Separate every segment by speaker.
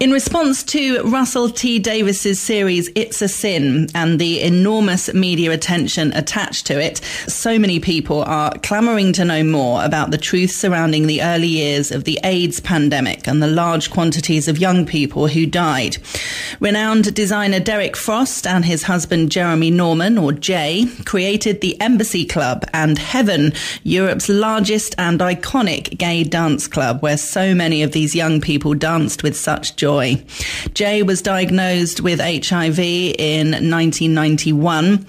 Speaker 1: In response to Russell T. Davis's series It's a Sin and the enormous media attention attached to it, so many people are clamouring to know more about the truth surrounding the early years of the AIDS pandemic and the large quantities of young people who died. Renowned designer Derek Frost and his husband Jeremy Norman, or Jay, created the Embassy Club and Heaven, Europe's largest and iconic gay dance club, where so many of these young people danced with such joy. Jay was diagnosed with HIV in 1991,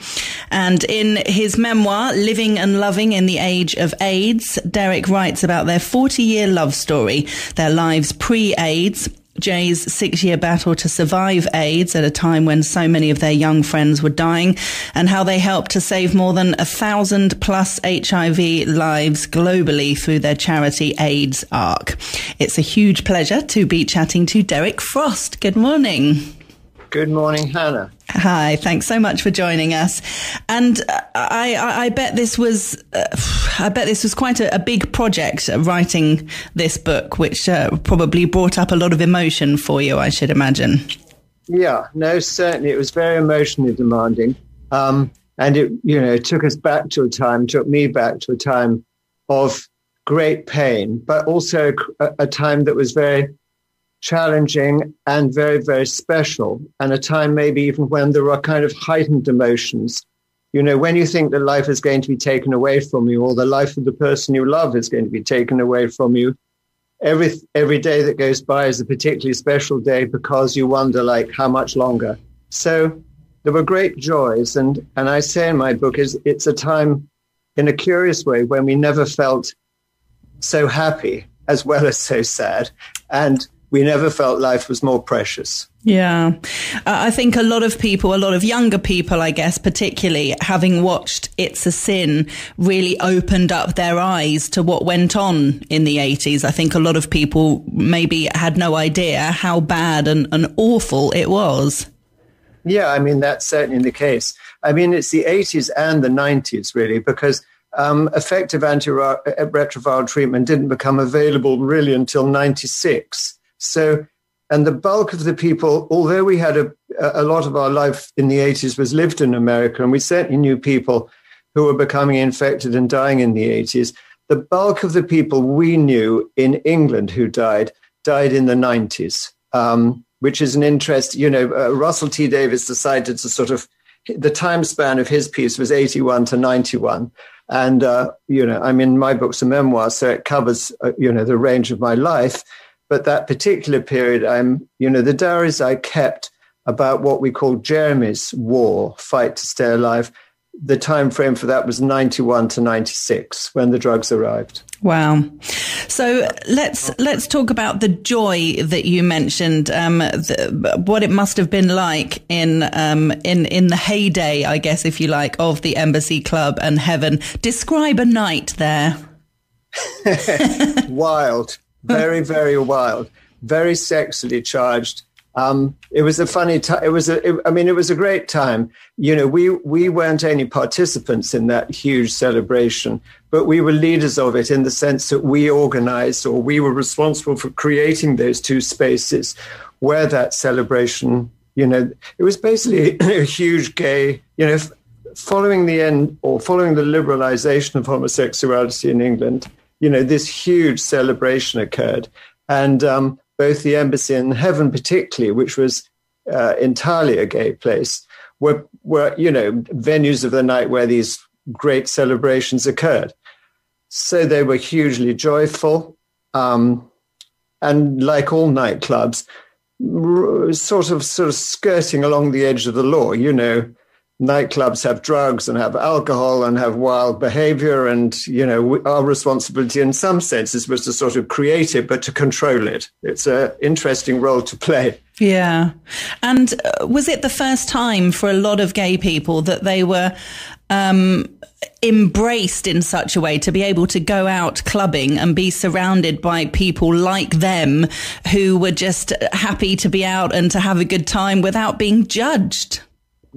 Speaker 1: and in his memoir, Living and Loving in the Age of AIDS, Derek writes about their 40-year love story, their lives pre-AIDS, Jay's 6-year battle to survive AIDS at a time when so many of their young friends were dying, and how they helped to save more than 1,000 plus HIV lives globally through their charity AIDS Arc. It's a huge pleasure to be chatting to Derek Frost. Good morning.
Speaker 2: Good morning, Hannah.
Speaker 1: Hi, thanks so much for joining us. And I bet this was quite a big project, writing this book, which probably brought up a lot of emotion for you, I should imagine.
Speaker 2: Yeah, no, certainly it was very emotionally demanding, and it took me back to a time of great pain, but also a time that was very challenging and very, very special, and a time maybe even when there were kind of heightened emotions. You know, when you think that life is going to be taken away from you, or the life of the person you love is going to be taken away from you, every day that goes by is a particularly special day, because you wonder, like, how much longer? So there were great joys, and I say in my book, it's a time, in a curious way, when we never felt so happy as well as so sad, and we never felt life was more precious.
Speaker 1: Yeah. I think a lot of younger people, I guess, particularly having watched It's a Sin, really opened up their eyes to what went on in the 80s. I think a lot of people maybe had no idea how bad and awful it was.
Speaker 2: Yeah, I mean, that's certainly the case. I mean, it's the 80s and the 90s, really, because effective antiretroviral treatment didn't become available really until 96. So, and the bulk of the people, although we had a lot of our life in the 80s was lived in America, and we certainly knew people who were becoming infected and dying in the 80s, the bulk of the people we knew in England who died in the 90s, which is an interest. Russell T. Davis decided to sort of, the time span of his piece was 81 to 91. And, my book's a memoir, so it covers, the range of my life. But that particular period, the diaries I kept about what we call Jeremy's war, fight to stay alive, the time frame for that was 91 to 96, when the drugs arrived.
Speaker 1: Wow. So let's talk about the joy that you mentioned, what it must have been like in the heyday, I guess, if you like, of the Embassy Club and Heaven. Describe a night there.
Speaker 2: Wild. Very, very wild, very sexually charged. It was a funny time. It was a great time. We weren't any participants in that huge celebration, but we were leaders of it in the sense that we organized, or we were responsible for creating those two spaces where that celebration, it was basically a huge gay, following the end or following the liberalization of homosexuality in England, this huge celebration occurred. And both the Embassy and Heaven particularly, which was entirely a gay place, were venues of the night where these great celebrations occurred. So they were hugely joyful. And like all nightclubs, sort of skirting along the edge of the law, nightclubs have drugs and have alcohol and have wild behavior. And, our responsibility in some senses was to sort of create it, but to control it. It's an interesting role to play.
Speaker 1: Yeah. And was it the first time for a lot of gay people that they were embraced in such a way to be able to go out clubbing and be surrounded by people like them who were just happy to be out and to have a good time without being judged?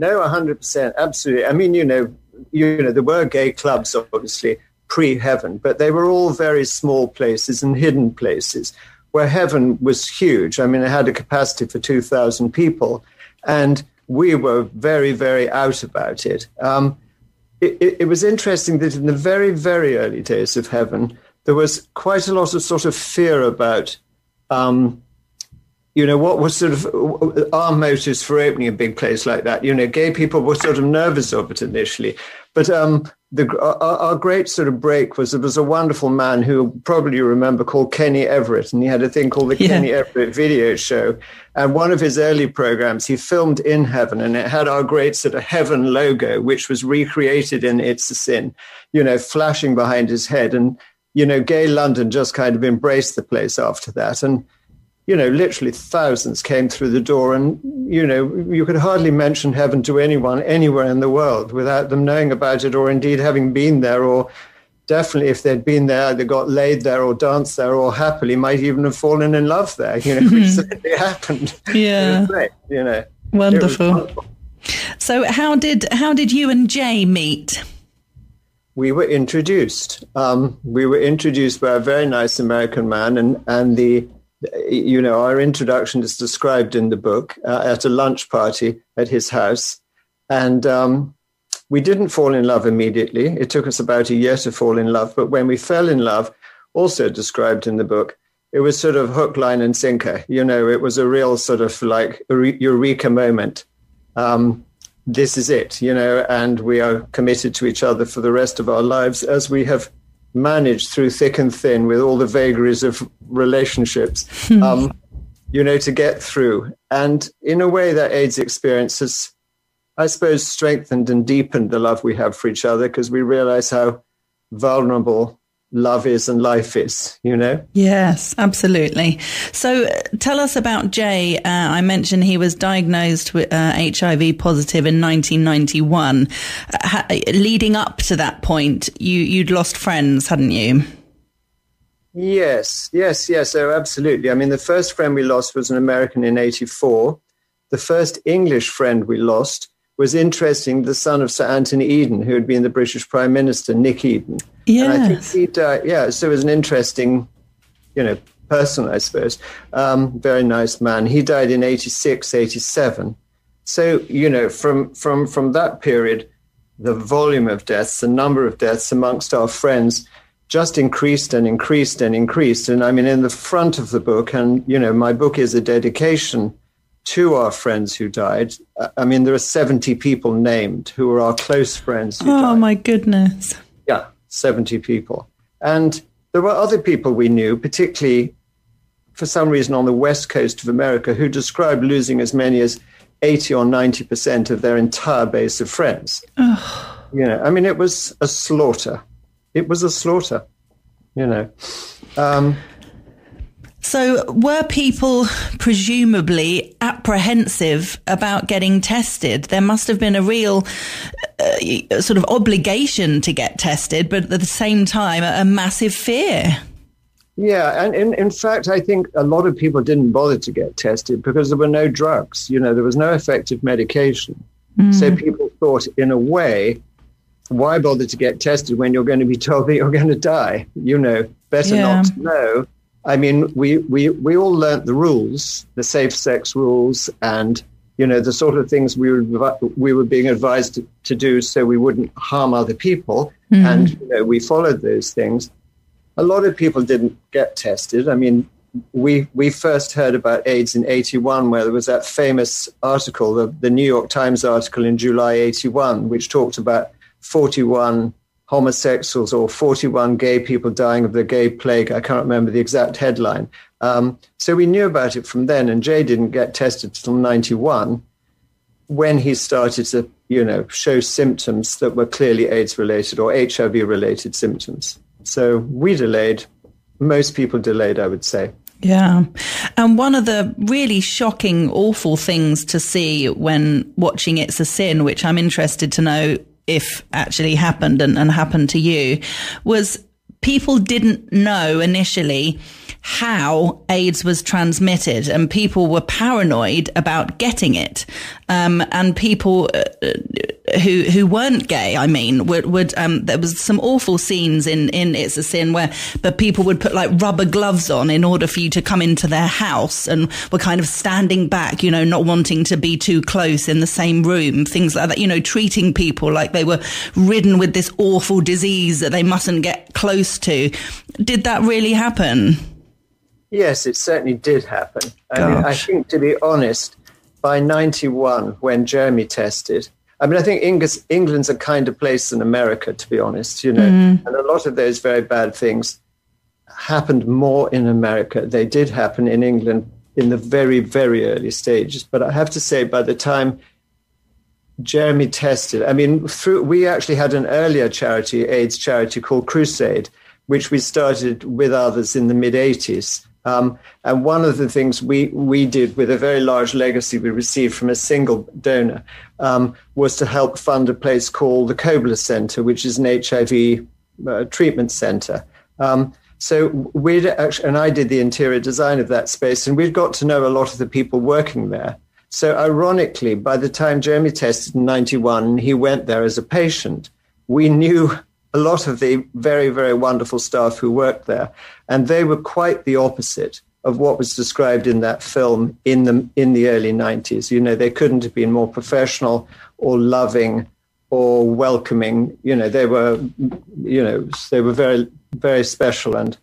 Speaker 2: No, 100%. Absolutely. I mean, there were gay clubs, obviously, pre-Heaven, but they were all very small places and hidden places where heaven was huge. I mean, it had a capacity for 2,000 people, and we were very, very out about it. It was interesting that in the very, very early days of heaven, there was quite a lot of sort of fear about, what was sort of our motives for opening a big place like that. Gay people were sort of nervous of it initially. But our great sort of break was there was a wonderful man who probably you remember called Kenny Everett, and he had a thing called the Kenny Everett Video Show. And one of his early programs, he filmed in heaven, and it had our great sort of heaven logo, which was recreated in It's a Sin, flashing behind his head. And, gay London just kind of embraced the place after that. And, literally thousands came through the door, and, you could hardly mention heaven to anyone anywhere in the world without them knowing about it, or indeed having been there, or definitely if they'd been there, either got laid there or danced there, or happily might even have fallen in love there, which certainly happened.
Speaker 1: Yeah.
Speaker 2: It was great,
Speaker 1: Wonderful. So how did you and Jay meet?
Speaker 2: We were introduced. We were introduced by a very nice American man, and our introduction is described in the book at a lunch party at his house. And we didn't fall in love immediately. It took us about a year to fall in love. But when we fell in love, also described in the book, it was sort of hook, line and sinker. It was a real sort of like eureka moment. This is it, and we are committed to each other for the rest of our lives, as we have managed through thick and thin with all the vagaries of relationships, to get through. And in a way, that AIDS experience has, I suppose, strengthened and deepened the love we have for each other, because we realize how vulnerable love is and life is,
Speaker 1: Yes, absolutely. So tell us about Jay. I mentioned he was diagnosed with HIV positive in 1991. Leading up to that point, you'd lost friends, hadn't you?
Speaker 2: Yes. Oh, absolutely. I mean, the first friend we lost was an American in 84. The first English friend we lost was, interesting, the son of Sir Anthony Eden, who had been the British Prime Minister, Nick Eden.
Speaker 1: Yes.
Speaker 2: And I think he died, so he was an interesting, person, I suppose. Very nice man. He died in 86, 87. So, from that period, the volume of deaths, the number of deaths amongst our friends just increased and increased and increased. And I mean, in the front of the book, and, my book is a dedication to our friends who died. I mean, there are 70 people named who are our close friends who died.
Speaker 1: Oh, my goodness.
Speaker 2: Yeah, 70 people. And there were other people we knew, particularly for some reason on the west coast of America, who described losing as many as 80 or 90% of their entire base of friends.
Speaker 1: Oh.
Speaker 2: I mean, it was a slaughter. It was a slaughter,
Speaker 1: So were people presumably apprehensive about getting tested? There must have been a real sort of obligation to get tested, but at the same time, a massive fear.
Speaker 2: Yeah, and in fact, I think a lot of people didn't bother to get tested because there were no drugs. There was no effective medication. So people thought, in a way, why bother to get tested when you're going to be told that you're going to die? Better not to know. I mean, we all learnt the rules, the safe sex rules, and, the sort of things we were being advised to do so we wouldn't harm other people. And, we followed those things. A lot of people didn't get tested. I mean, we first heard about AIDS in 81, where there was that famous article, the New York Times article in July 81, which talked about 41 homosexuals or 41 gay people dying of the gay plague. I can't remember the exact headline. So we knew about it from then, and Jay didn't get tested until 91, when he started to, show symptoms that were clearly AIDS-related or HIV-related symptoms. So we delayed. Most people delayed, I would say.
Speaker 1: Yeah. And one of the really shocking, awful things to see when watching It's a Sin, which I'm interested to know if actually happened and happened to you, was people didn't know initially how AIDS was transmitted, and people were paranoid about getting it. And people who weren't gay, I mean, would there was some awful scenes in It's a Sin but people would put like rubber gloves on in order for you to come into their house, and were kind of standing back, you know, not wanting to be too close in the same room, things like that, you know, treating people like they were ridden with this awful disease that they mustn't get close to. Did that really happen?
Speaker 2: Yes, it certainly did happen. I mean, I think, to be honest, by 91, when Jeremy tested, I mean, I think England's a kinder place than America, to be honest, you know, and a lot of those very bad things happened more in America. They did happen in England in the very, very early stages. But I have to say, by the time Jeremy tested, I mean, we actually had an earlier charity, AIDS charity called Crusade, which we started with others in the mid-'80s. And one of the things we did, with a very large legacy we received from a single donor, was to help fund a place called the Kobler Center, which is an HIV treatment center. So we'd actually, and I did the interior design of that space, and we'd got to know a lot of the people working there. So ironically, by the time Jeremy tested in 91, he went there as a patient. We knew a lot of the very, very wonderful staff who worked there, and they were quite the opposite of what was described in that film in the early 90s. You know, they couldn't have been more professional or loving or welcoming. You know, they were very, very special, and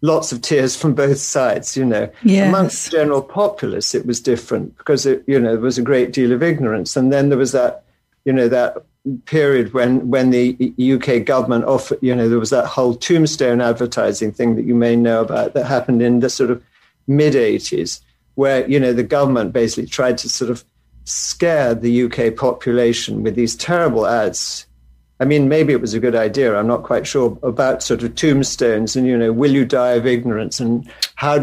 Speaker 2: lots of tears from both sides, you know.
Speaker 1: Yes.
Speaker 2: Amongst the general populace, it was different because, there was a great deal of ignorance. And then there was that, that period when the UK government offered, there was that whole tombstone advertising thing that you may know about that happened in the sort of mid-'80s, where, the government basically tried to sort of scare the UK population with these terrible ads. I mean, maybe it was a good idea, I'm not quite sure, about sort of tombstones and, will you die of ignorance, and how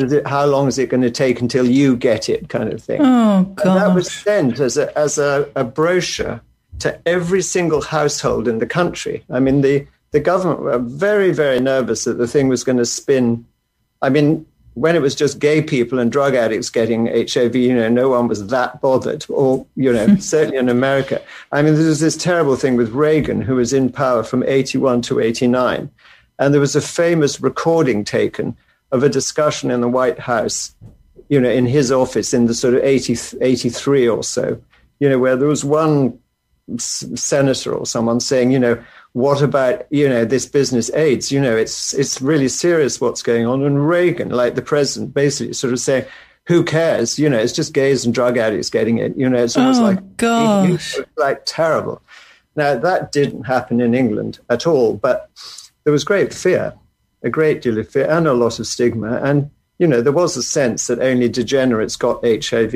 Speaker 2: long is it going to take until you get it, kind of thing.
Speaker 1: Oh, God.
Speaker 2: And that was sent as a brochure to every single household in the country. I mean, the government were very, very nervous that the thing was going to spin. I mean, when it was just gay people and drug addicts getting HIV, no one was that bothered, or, certainly in America. I mean, there was this terrible thing with Reagan, who was in power from 81 to 89. And there was a famous recording taken of a discussion in the White House, in his office in the sort of 83 or so, where there was one senator or someone saying, what about, this business AIDS? It's really serious what's going on. And Reagan, like the president, basically sort of saying, who cares? It's just gays and drug addicts getting it. It's almost like terrible. Now, that didn't happen in England at all, but there was great fear, a great deal of fear and a lot of stigma. And, there was a sense that only degenerates got HIV.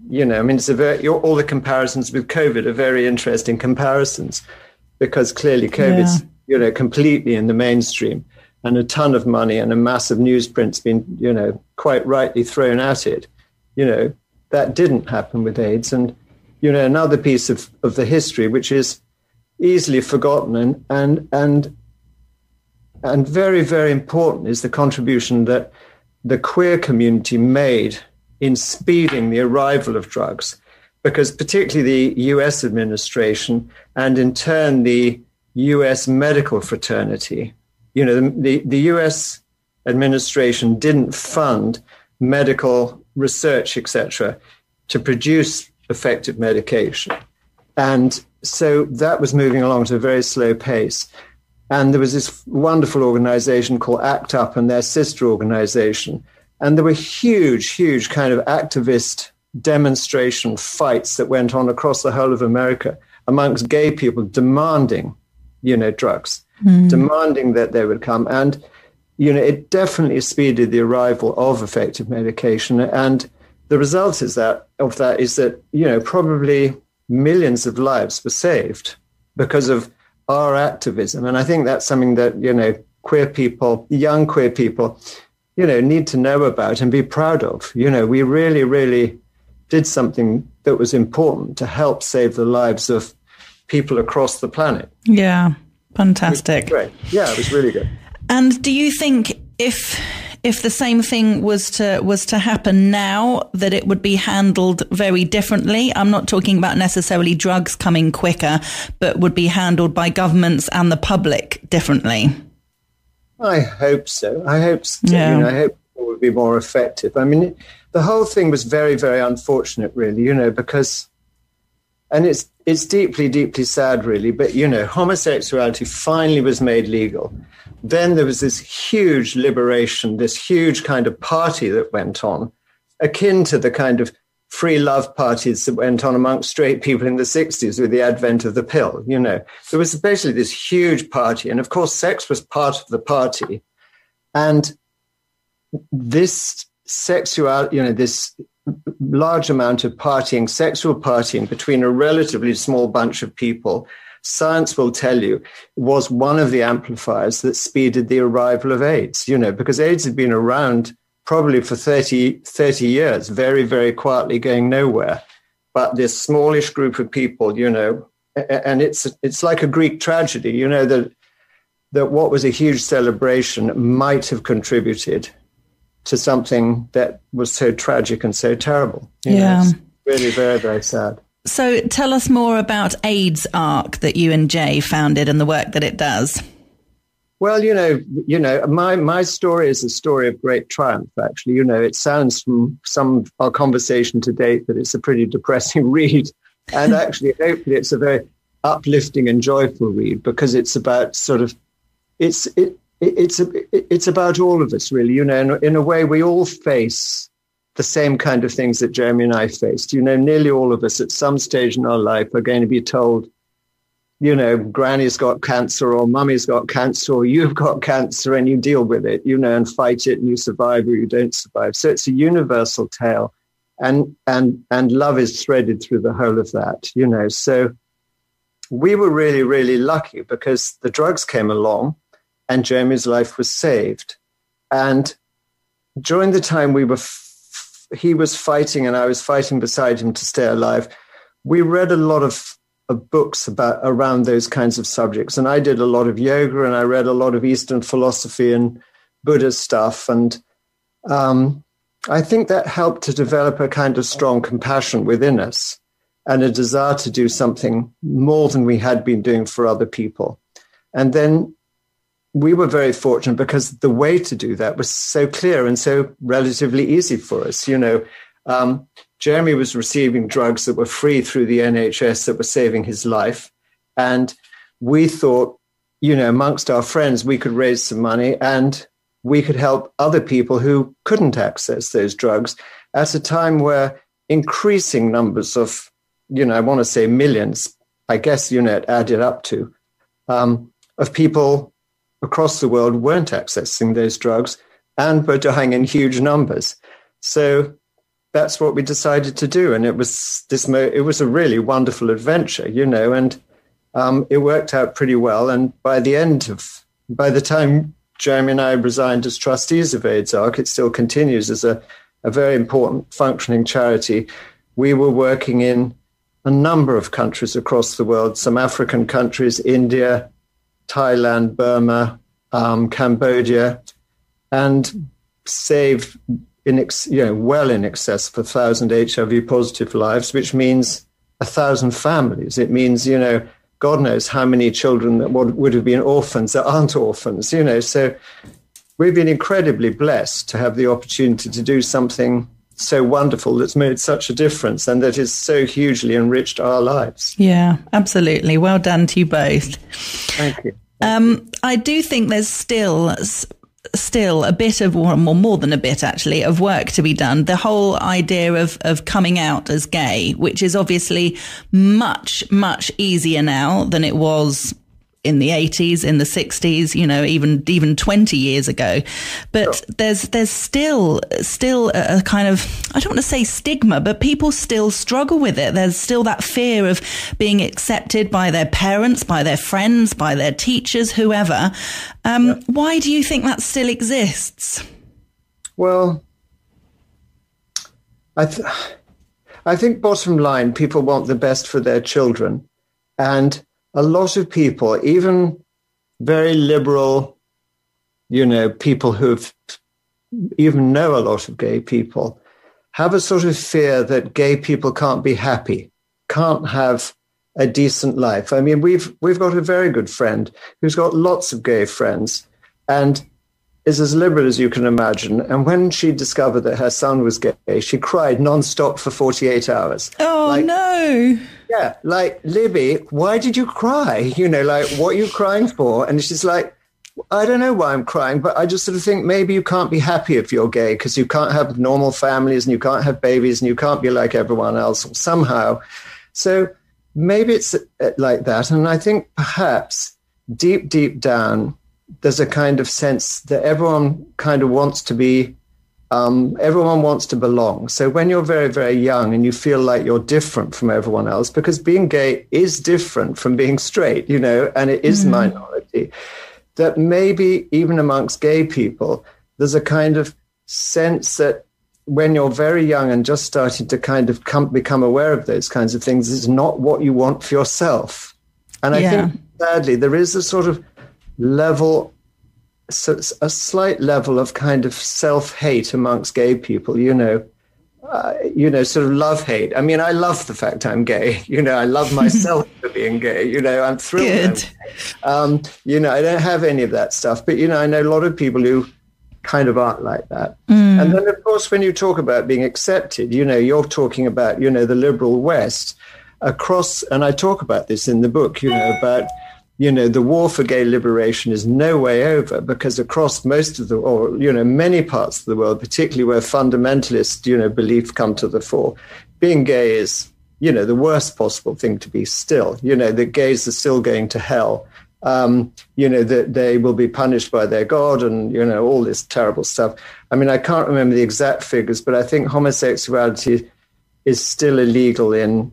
Speaker 2: It's all the comparisons with COVID are very interesting comparisons, because clearly COVID's, completely in the mainstream, and a ton of money and a massive newsprint's been, quite rightly thrown at it. That didn't happen with AIDS. And, another piece of the history, which is easily forgotten and very, very important, is the contribution that the queer community made in speeding the arrival of drugs, because particularly the US administration and in turn the US medical fraternity, the US administration didn't fund medical research, etc., to produce effective medication. And so that was moving along at a very slow pace. And there was this wonderful organization called ACT UP and their sister organization. And there were huge, huge kind of activist demonstration fights that went on across the whole of America amongst gay people demanding, drugs, demanding that they would come. And, it definitely speeded the arrival of effective medication. And the result of that is that, probably millions of lives were saved because of our activism. And I think that's something that, queer people, young queer people, need to know about and be proud of. We really, really did something that was important to help save the lives of people across the planet.
Speaker 1: Yeah, fantastic.
Speaker 2: Great. Yeah, it was really good.
Speaker 1: And do you think if the same thing was to happen now, that it would be handled very differently? I'm not talking about necessarily drugs coming quicker, but would be handled by governments and the public differently. I
Speaker 2: hope so. I hope so.
Speaker 1: Yeah.
Speaker 2: I hope it would be more effective. I mean, the whole thing was very, very unfortunate, really, because, and it's deeply, deeply sad, really, but, homosexuality finally was made legal. Then there was this huge liberation, this huge kind of party that went on, akin to the kind of free love parties that went on amongst straight people in the 60s with the advent of the pill. There was basically this huge party. And of course, sex was part of the party. And this sexuality, this large amount of partying, sexual partying between a relatively small bunch of people, science will tell you, was one of the amplifiers that speeded the arrival of AIDS, because AIDS had been around probably for 30 years, very, very quietly going nowhere. But this smallish group of people, and it's like a Greek tragedy, that what was a huge celebration might have contributed to something that was so tragic and so terrible. It's really very, very sad.
Speaker 1: So tell us more about AIDS Arc that you and Jay founded and the work that it does.
Speaker 2: Well, my story is a story of great triumph, actually. It sounds from some of our conversation to date that it's a pretty depressing read. And actually, hopefully it's a very uplifting and joyful read, because it's about it's about all of us, really. In a way, we all face the same kind of things that Jeremy and I faced. Nearly all of us at some stage in our life are going to be told, Granny's got cancer, or Mummy's got cancer, or you've got cancer, and you deal with it, and fight it, and you survive or you don't survive. So it's a universal tale, and love is threaded through the whole of that, So we were really, really lucky, because the drugs came along and Jeremy's life was saved. And during the time he was fighting and I was fighting beside him to stay alive, we read a lot of books around those kinds of subjects. And I did a lot of yoga, and I read a lot of Eastern philosophy and Buddhist stuff. And I think that helped to develop a kind of strong compassion within us and a desire to do something more than we had been doing for other people. And then we were very fortunate, because the way to do that was so clear and so relatively easy for us. Jeremy was receiving drugs that were free through the NHS that were saving his life. And we thought, amongst our friends, we could raise some money and we could help other people who couldn't access those drugs at a time where increasing numbers of, I want to say millions, I guess, it added up to, of people across the world weren't accessing those drugs and were dying in huge numbers. So that's what we decided to do. And it was a really wonderful adventure, and it worked out pretty well. And by the time Jeremy and I resigned as trustees of AIDS Arc, it still continues as a very important functioning charity. We were working in a number of countries across the world, some African countries, India, Thailand, Burma, Cambodia, and saved well in excess of 1,000 HIV positive lives, which means 1,000 families. It means, God knows how many children that would have been orphans that aren't orphans, So we've been incredibly blessed to have the opportunity to do something so wonderful that's made such a difference and that has so hugely enriched our lives.
Speaker 1: Yeah, absolutely. Well done to you both.
Speaker 2: Thank you.
Speaker 1: I do think there's still a bit of, or more than a bit actually, of work to be done. The whole idea of coming out as gay, which is obviously much, much easier now than it was in the 80s, in the 60s, even 20 years ago. But sure, there's still a kind of, I don't want to say stigma, but people still struggle with it. There's still that fear of being accepted by their parents, by their friends, by their teachers, whoever. Why do you think that still exists?
Speaker 2: Well, I think bottom line, people want the best for their children. And a lot of people, even very liberal, people who've even know a lot of gay people have a sort of fear that gay people can't be happy, can't have a decent life. I mean, we've got a very good friend who's got lots of gay friends and is as liberal as you can imagine. And when she discovered that her son was gay, she cried nonstop for 48 hours.
Speaker 1: Oh, no.
Speaker 2: Yeah, like, Libby, why did you cry? What are you crying for? And she's like, I don't know why I'm crying, but I just sort of think maybe you can't be happy if you're gay because you can't have normal families and you can't have babies and you can't be like everyone else somehow. So maybe it's like that. And I think perhaps deep, deep down, there's a kind of sense that everyone kind of wants to be, everyone wants to belong. So when you're very, very young and you feel like you're different from everyone else, because being gay is different from being straight, and it is minority, that maybe even amongst gay people, there's a kind of sense that when you're very young and just starting to kind of become aware of those kinds of things, is not what you want for yourself. And I think, sadly, there is a sort of level, a slight level of kind of self-hate amongst gay people, sort of love-hate. I mean, I love the fact I'm gay. I love myself for being gay. I'm thrilled. Good. I don't have any of that stuff. But, I know a lot of people who kind of aren't like that. And then, of course, when you talk about being accepted, you're talking about, the liberal West across, and I talk about this in the book, about, the war for gay liberation is no way over because across most of many parts of the world, particularly where fundamentalist, belief come to the fore, being gay is, the worst possible thing to be still. The gays are still going to hell. That they will be punished by their God and, all this terrible stuff. I mean, I can't remember the exact figures, but I think homosexuality is still illegal in,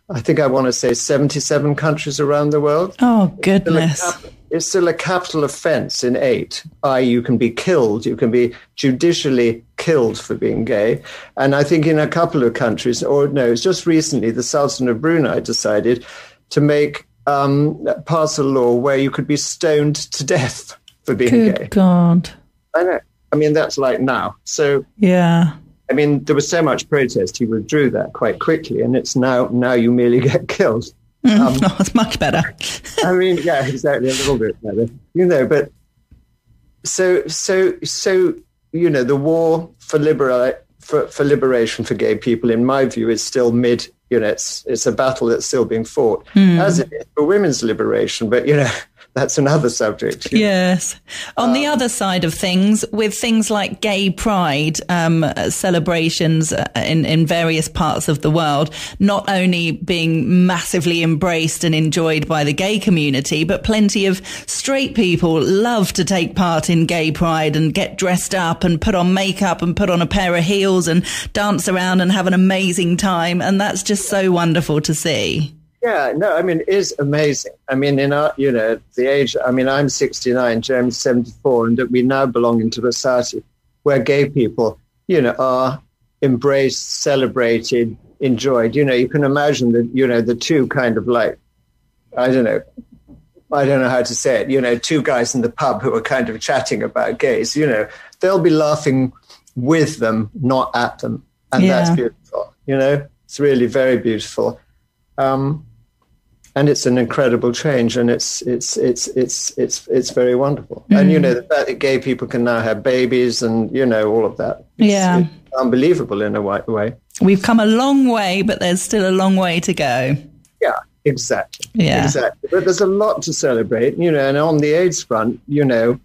Speaker 2: I think I want to say 77 countries around the world.
Speaker 1: Oh, goodness.
Speaker 2: It's still a capital offense in 8, i.e. you can be killed, you can be judicially killed for being gay. And I think in a couple of countries, it's just recently, the Sultan of Brunei decided to make pass a law where you could be stoned to death for being gay.
Speaker 1: Good God.
Speaker 2: I know. I mean, that's like now. So,
Speaker 1: yeah.
Speaker 2: I mean, there was so much protest, he withdrew that quite quickly, and it's now you merely get killed.
Speaker 1: It's much better.
Speaker 2: I mean, yeah, exactly, a little bit better. But so the war for liberation for gay people, in my view, is still it's a battle that's still being fought, as it is for women's liberation. But, that's another subject.
Speaker 1: Yes. On the other side of things, with things like gay pride celebrations in various parts of the world, not only being massively embraced and enjoyed by the gay community, but plenty of straight people love to take part in gay pride and get dressed up and put on makeup and put on a pair of heels and dance around and have an amazing time. And that's just so wonderful to see.
Speaker 2: Yeah, no, I mean, it is amazing. I mean, in our, the age, I mean, I'm 69, Jeremy's 74, and that we now belong into a society where gay people, are embraced, celebrated, enjoyed. You can imagine that, the two kind of like, I don't know how to say it, two guys in the pub who are kind of chatting about gays, they'll be laughing with them, not at them. And that's beautiful, it's really very beautiful. And it's an incredible change, and it's very wonderful. And the fact that gay people can now have babies, and all of that, it's unbelievable in a way.
Speaker 1: We've come a long way, but there's still a long way to go.
Speaker 2: Yeah, exactly.
Speaker 1: Yeah,
Speaker 2: exactly. But there's a lot to celebrate, and on the AIDS front, I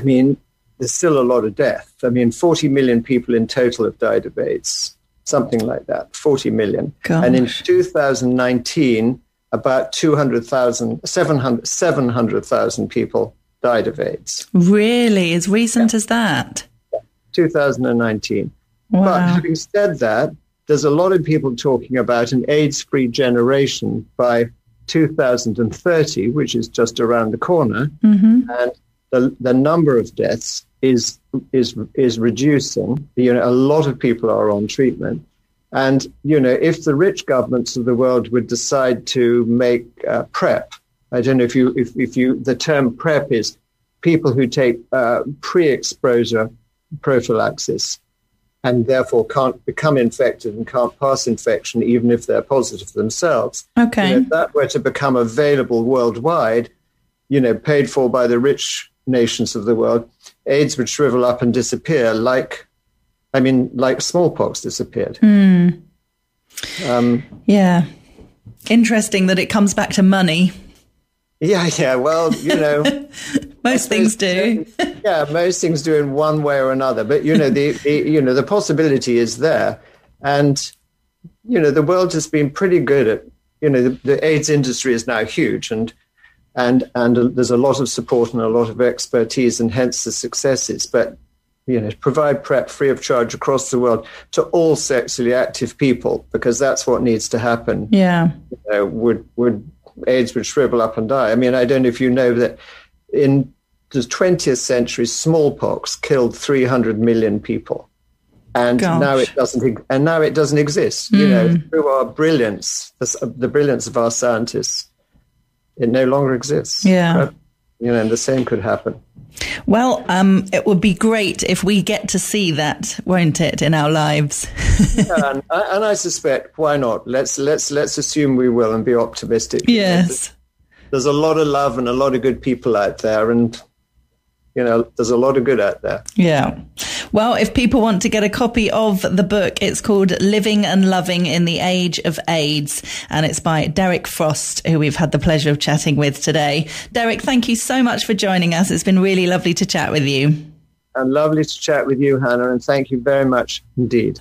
Speaker 2: mean, there's still a lot of death. I mean, 40 million people in total have died of AIDS. Something like that, 40 million.
Speaker 1: Gosh.
Speaker 2: And in 2019, about 700,000 people died of AIDS.
Speaker 1: Really? As recent as that?
Speaker 2: 2019.
Speaker 1: Wow.
Speaker 2: But having said that, there's a lot of people talking about an AIDS-free generation by 2030, which is just around the corner. And the number of deaths is reducing. A lot of people are on treatment. And, if the rich governments of the world would decide to make PrEP, I don't know if the term PrEP is people who take pre-exposure prophylaxis and therefore can't become infected and can't pass infection even if they're positive themselves.
Speaker 1: Okay.
Speaker 2: If that were to become available worldwide, paid for by the rich nations of the world, AIDS would shrivel up and disappear like smallpox disappeared.
Speaker 1: Yeah. Interesting that it comes back to money.
Speaker 2: Yeah. Well,
Speaker 1: most things do.
Speaker 2: Yeah, most things do in one way or another. But the possibility is there, and the world has been pretty good at. The AIDS industry is now huge, and there's a lot of support and a lot of expertise, and hence the successes. But provide PrEP free of charge across the world to all sexually active people, because that's what needs to happen.
Speaker 1: Yeah,
Speaker 2: would AIDS would shrivel up and die. I mean, I don't know if you know that in the 20th century, smallpox killed 300 million people, and now it doesn't exist. Through our brilliance, the brilliance of our scientists, it no longer exists.
Speaker 1: Yeah,
Speaker 2: and the same could happen.
Speaker 1: Well, it would be great if we get to see that, won't it, in our lives?
Speaker 2: Yeah, and I suspect, why not? Let's assume we will and be optimistic.
Speaker 1: Yes.
Speaker 2: There's a lot of love and a lot of good people out there, and there's a lot of good out there.
Speaker 1: Yeah. Well, if people want to get a copy of the book, it's called Living and Loving in the Age of AIDS, and it's by Derek Frost, who we've had the pleasure of chatting with today. Derek, thank you so much for joining us. It's been really lovely to chat with you.
Speaker 2: And lovely to chat with you, Hannah, and thank you very much indeed.